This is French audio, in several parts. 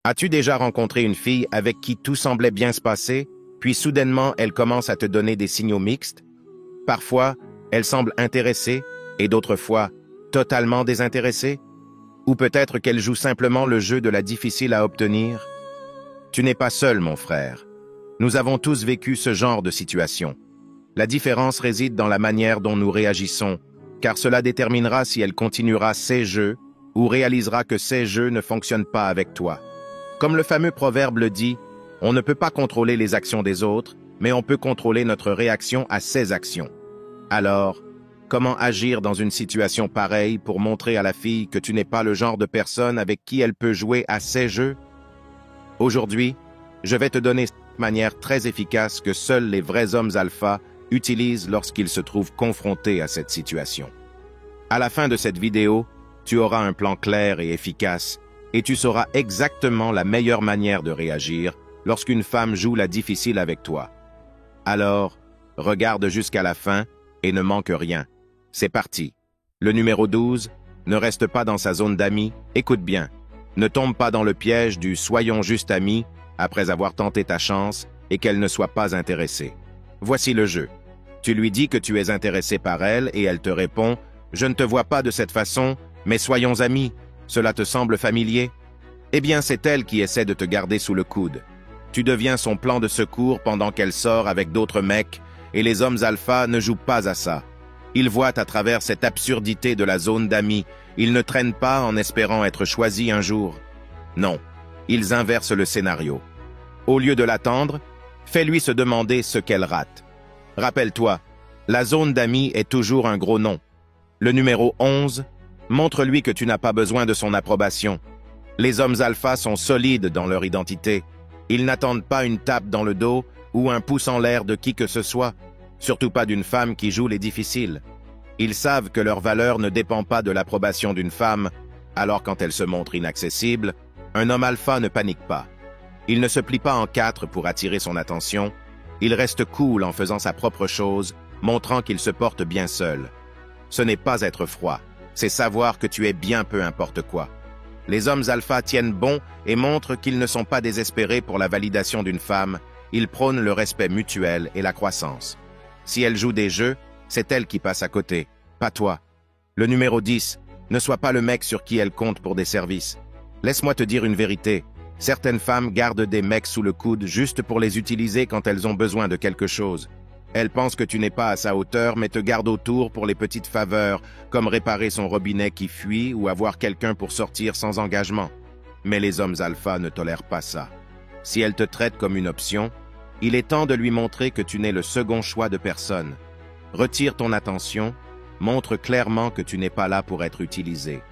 As-tu déjà rencontré une fille avec qui tout semblait bien se passer, puis soudainement elle commence à te donner des signaux mixtes? Parfois, elle semble intéressée, et d'autres fois, totalement désintéressée? Ou peut-être qu'elle joue simplement le jeu de la difficile à obtenir? Tu n'es pas seul, mon frère. Nous avons tous vécu ce genre de situation. La différence réside dans la manière dont nous réagissons, car cela déterminera si elle continuera ses jeux ou réalisera que ces jeux ne fonctionnent pas avec toi. Comme le fameux proverbe le dit, on ne peut pas contrôler les actions des autres, mais on peut contrôler notre réaction à ces actions. Alors, comment agir dans une situation pareille pour montrer à la fille que tu n'es pas le genre de personne avec qui elle peut jouer à ces jeux? Aujourd'hui, je vais te donner cette manière très efficace que seuls les vrais hommes alpha utilisent lorsqu'ils se trouvent confrontés à cette situation. À la fin de cette vidéo, tu auras un plan clair et efficace et tu sauras exactement la meilleure manière de réagir lorsqu'une femme joue la difficile avec toi. Alors, regarde jusqu'à la fin et ne manque rien. C'est parti. Le numéro 12, ne reste pas dans sa zone d'amis, écoute bien. Ne tombe pas dans le piège du « soyons juste amis » après avoir tenté ta chance et qu'elle ne soit pas intéressée. Voici le jeu. Tu lui dis que tu es intéressé par elle et elle te répond « Je ne te vois pas de cette façon, mais soyons amis. Cela te semble familier ?» Eh bien, c'est elle qui essaie de te garder sous le coude. Tu deviens son plan de secours pendant qu'elle sort avec d'autres mecs et les hommes alpha ne jouent pas à ça. Ils voient à travers cette absurdité de la zone d'amis. Ils ne traînent pas en espérant être choisis un jour. Non, ils inversent le scénario. Au lieu de l'attendre, fais-lui se demander ce qu'elle rate. Rappelle-toi, la zone d'amis est toujours un gros nom. Le numéro 11, montre-lui que tu n'as pas besoin de son approbation. Les hommes alpha sont solides dans leur identité. Ils n'attendent pas une tape dans le dos ou un pouce en l'air de qui que ce soit, surtout pas d'une femme qui joue les difficiles. Ils savent que leur valeur ne dépend pas de l'approbation d'une femme, alors quand elle se montre inaccessible, un homme alpha ne panique pas. Il ne se plie pas en quatre pour attirer son attention, il reste cool en faisant sa propre chose, montrant qu'il se porte bien seul. Ce n'est pas être froid, c'est savoir que tu es bien peu importe quoi. Les hommes alpha tiennent bon et montrent qu'ils ne sont pas désespérés pour la validation d'une femme, ils prônent le respect mutuel et la croissance. Si elle joue des jeux, c'est elle qui passe à côté, pas toi. Le numéro 10, ne sois pas le mec sur qui elle compte pour des services. Laisse-moi te dire une vérité. Certaines femmes gardent des mecs sous le coude juste pour les utiliser quand elles ont besoin de quelque chose. Elles pensent que tu n'es pas à sa hauteur, mais te gardent autour pour les petites faveurs, comme réparer son robinet qui fuit ou avoir quelqu'un pour sortir sans engagement. Mais les hommes alpha ne tolèrent pas ça. Si elle te traite comme une option, il est temps de lui montrer que tu n'es le second choix de personne. Retire ton attention, montre clairement que tu n'es pas là pour être utilisé.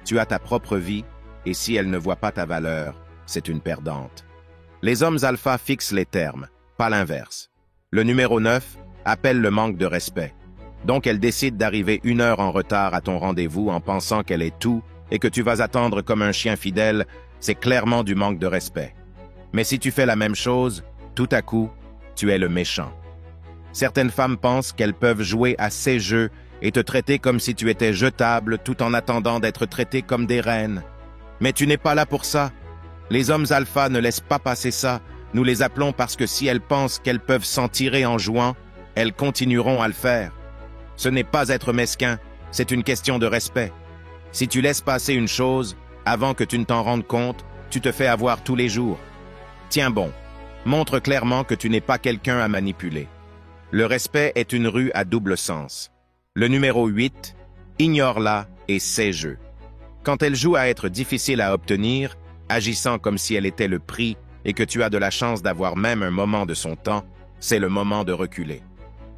Tu as ta propre vie, et si elle ne voit pas ta valeur, c'est une perdante. Les hommes alpha fixent les termes, pas l'inverse. Le numéro 9 appelle le manque de respect. Donc elle décide d'arriver 1 heure en retard à ton rendez-vous en pensant qu'elle est tout et que tu vas attendre comme un chien fidèle, c'est clairement du manque de respect. Mais si tu fais la même chose, tout à coup, tu es le méchant. Certaines femmes pensent qu'elles peuvent jouer à ces jeux et te traiter comme si tu étais jetable tout en attendant d'être traité comme des reines. Mais tu n'es pas là pour ça. Les hommes alpha ne laissent pas passer ça. Nous les appelons parce que si elles pensent qu'elles peuvent s'en tirer en jouant, elles continueront à le faire. Ce n'est pas être mesquin, c'est une question de respect. Si tu laisses passer une chose, avant que tu ne t'en rendes compte, tu te fais avoir tous les jours. Tiens bon, montre clairement que tu n'es pas quelqu'un à manipuler. Le respect est une rue à double sens. Le numéro 8, ignore-la et sais jeu. Quand elle joue à être difficile à obtenir, agissant comme si elle était le prix et que tu as de la chance d'avoir même un moment de son temps, c'est le moment de reculer.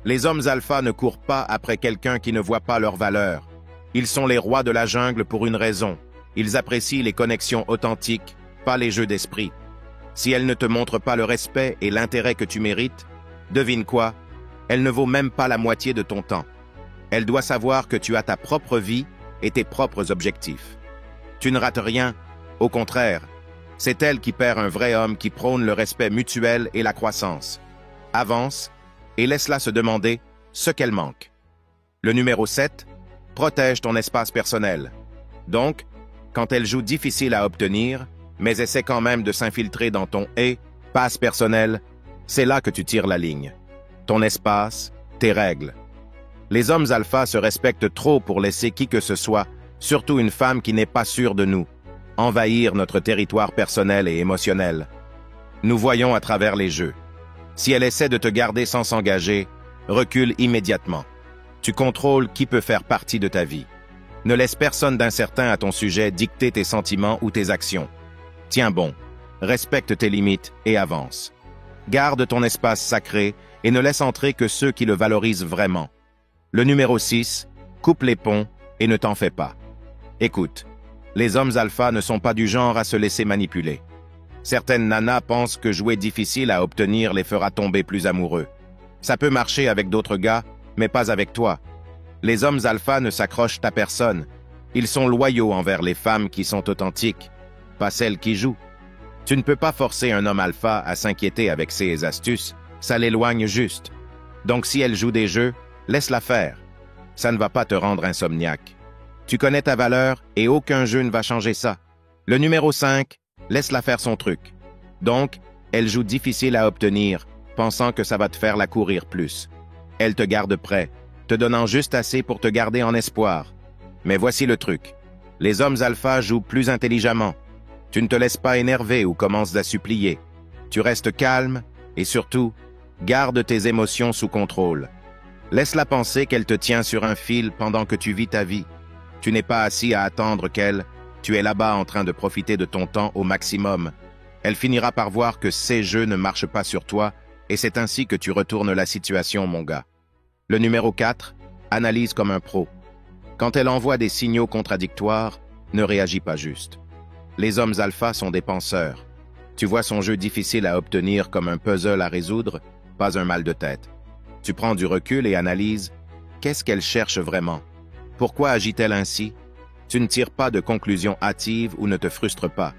Les hommes alpha ne courent pas après quelqu'un qui ne voit pas leur valeur. Ils sont les rois de la jungle pour une raison. Ils apprécient les connexions authentiques, pas les jeux d'esprit. Si elle ne te montre pas le respect et l'intérêt que tu mérites, devine quoi? Elle ne vaut même pas la moitié de ton temps. Elle doit savoir que tu as ta propre vie et tes propres objectifs. Tu ne rates rien, au contraire, c'est elle qui perd un vrai homme qui prône le respect mutuel et la croissance. Avance et laisse-la se demander ce qu'elle manque. Le numéro 7, protège ton espace personnel. Donc, quand elle joue difficile à obtenir, mais essaie quand même de s'infiltrer dans ton « et » passe personnel, c'est là que tu tires la ligne. Ton espace, tes règles. Les hommes alpha se respectent trop pour laisser qui que ce soit, surtout une femme qui n'est pas sûre de nous, envahir notre territoire personnel et émotionnel. Nous voyons à travers les jeux. Si elle essaie de te garder sans s'engager, recule immédiatement. Tu contrôles qui peut faire partie de ta vie. Ne laisse personne d'incertain à ton sujet dicter tes sentiments ou tes actions. Tiens bon, respecte tes limites et avance. Garde ton espace sacré et ne laisse entrer que ceux qui le valorisent vraiment. Le numéro 6, coupe les ponts et ne t'en fais pas. Écoute, les hommes alpha ne sont pas du genre à se laisser manipuler. Certaines nanas pensent que jouer difficile à obtenir les fera tomber plus amoureux. Ça peut marcher avec d'autres gars, mais pas avec toi. Les hommes alpha ne s'accrochent à personne. Ils sont loyaux envers les femmes qui sont authentiques, pas celles qui jouent. Tu ne peux pas forcer un homme alpha à s'inquiéter avec ses astuces, ça l'éloigne juste. Donc si elle joue des jeux, laisse-la faire. Ça ne va pas te rendre insomniaque. Tu connais ta valeur et aucun jeu ne va changer ça. Le numéro 5, laisse-la faire son truc. Donc, elle joue difficile à obtenir, pensant que ça va te faire la courir plus. Elle te garde prêt, te donnant juste assez pour te garder en espoir. Mais voici le truc. Les hommes alpha jouent plus intelligemment. Tu ne te laisses pas énerver ou commences à supplier. Tu restes calme et surtout, garde tes émotions sous contrôle. Laisse-la penser qu'elle te tient sur un fil pendant que tu vis ta vie. Tu n'es pas assis à attendre qu'elle, tu es là-bas en train de profiter de ton temps au maximum. Elle finira par voir que ces jeux ne marchent pas sur toi et c'est ainsi que tu retournes la situation, mon gars. Le numéro 4, analyse comme un pro. Quand elle envoie des signaux contradictoires, ne réagis pas juste. Les hommes alpha sont des penseurs. Tu vois son jeu difficile à obtenir comme un puzzle à résoudre, pas un mal de tête. Tu prends du recul et analyses. Qu'est-ce qu'elle cherche vraiment? Pourquoi agit-elle ainsi? Tu ne tires pas de conclusions hâtives ou ne te frustres pas.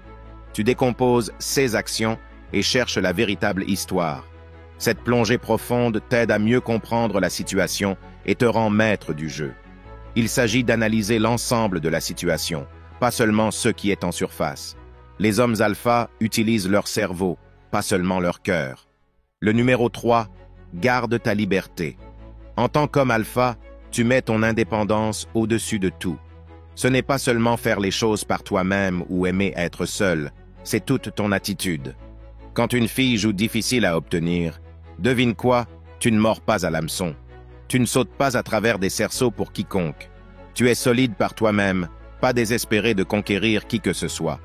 Tu décomposes ses actions et cherches la véritable histoire. Cette plongée profonde t'aide à mieux comprendre la situation et te rend maître du jeu. Il s'agit d'analyser l'ensemble de la situation, pas seulement ce qui est en surface. Les hommes alpha utilisent leur cerveau, pas seulement leur cœur. Le numéro 3, garde ta liberté. En tant qu'homme alpha, tu mets ton indépendance au-dessus de tout. Ce n'est pas seulement faire les choses par toi-même ou aimer être seul, c'est toute ton attitude. Quand une fille joue difficile à obtenir, devine quoi, tu ne mords pas à l'hameçon. Tu ne sautes pas à travers des cerceaux pour quiconque. Tu es solide par toi-même, pas désespéré de conquérir qui que ce soit.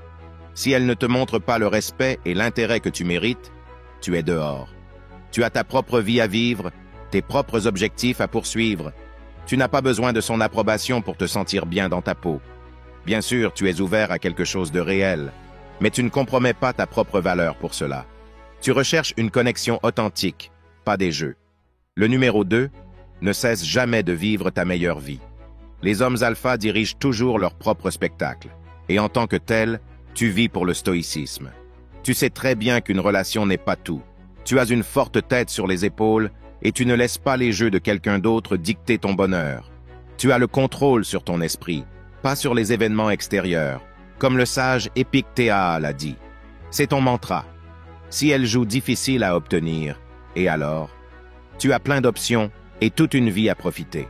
Si elle ne te montre pas le respect et l'intérêt que tu mérites, tu es dehors. Tu as ta propre vie à vivre, tes propres objectifs à poursuivre. Tu n'as pas besoin de son approbation pour te sentir bien dans ta peau. Bien sûr, tu es ouvert à quelque chose de réel, mais tu ne compromets pas ta propre valeur pour cela. Tu recherches une connexion authentique, pas des jeux. Le numéro 2, ne cesse jamais de vivre ta meilleure vie. Les hommes alpha dirigent toujours leur propre spectacle, et en tant que tel, tu vis pour le stoïcisme. Tu sais très bien qu'une relation n'est pas tout. Tu as une forte tête sur les épaules et tu ne laisses pas les jeux de quelqu'un d'autre dicter ton bonheur. Tu as le contrôle sur ton esprit, pas sur les événements extérieurs, comme le sage Épictéa l'a dit. C'est ton mantra. Si elle joue difficile à obtenir, et alors? Tu as plein d'options et toute une vie à profiter.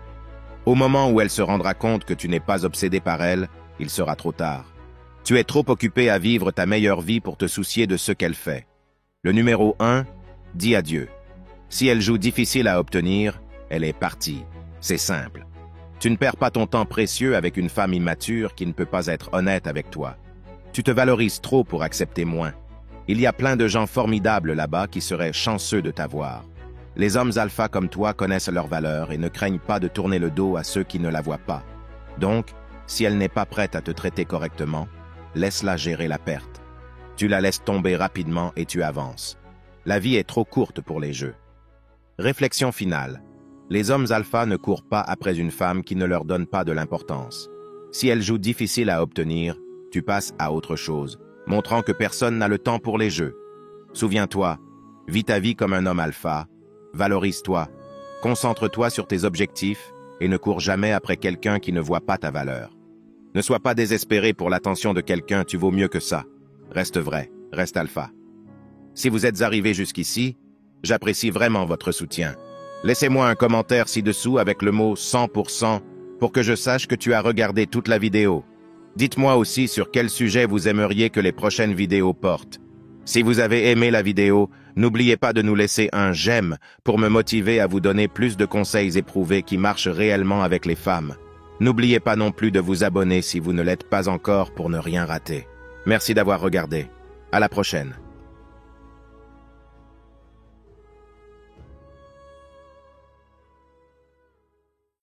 Au moment où elle se rendra compte que tu n'es pas obsédé par elle, il sera trop tard. Tu es trop occupé à vivre ta meilleure vie pour te soucier de ce qu'elle fait. Le numéro 1, dis adieu. Si elle joue difficile à obtenir, elle est partie. C'est simple. Tu ne perds pas ton temps précieux avec une femme immature qui ne peut pas être honnête avec toi. Tu te valorises trop pour accepter moins. Il y a plein de gens formidables là-bas qui seraient chanceux de t'avoir. Les hommes alpha comme toi connaissent leur valeur et ne craignent pas de tourner le dos à ceux qui ne la voient pas. Donc, si elle n'est pas prête à te traiter correctement, laisse-la gérer la perte. Tu la laisses tomber rapidement et tu avances. La vie est trop courte pour les jeux. Réflexion finale. Les hommes alpha ne courent pas après une femme qui ne leur donne pas de l'importance. Si elle joue difficile à obtenir, tu passes à autre chose, montrant que personne n'a le temps pour les jeux. Souviens-toi, vis ta vie comme un homme alpha, valorise-toi, concentre-toi sur tes objectifs et ne cours jamais après quelqu'un qui ne voit pas ta valeur. Ne sois pas désespéré pour l'attention de quelqu'un, tu vaux mieux que ça. reste vrai, reste alpha. Si vous êtes arrivé jusqu'ici, j'apprécie vraiment votre soutien. Laissez-moi un commentaire ci-dessous avec le mot 100% pour que je sache que tu as regardé toute la vidéo. Dites-moi aussi sur quel sujet vous aimeriez que les prochaines vidéos portent. Si vous avez aimé la vidéo, n'oubliez pas de nous laisser un j'aime pour me motiver à vous donner plus de conseils éprouvés qui marchent réellement avec les femmes. N'oubliez pas non plus de vous abonner si vous ne l'êtes pas encore pour ne rien rater. Merci d'avoir regardé. À la prochaine.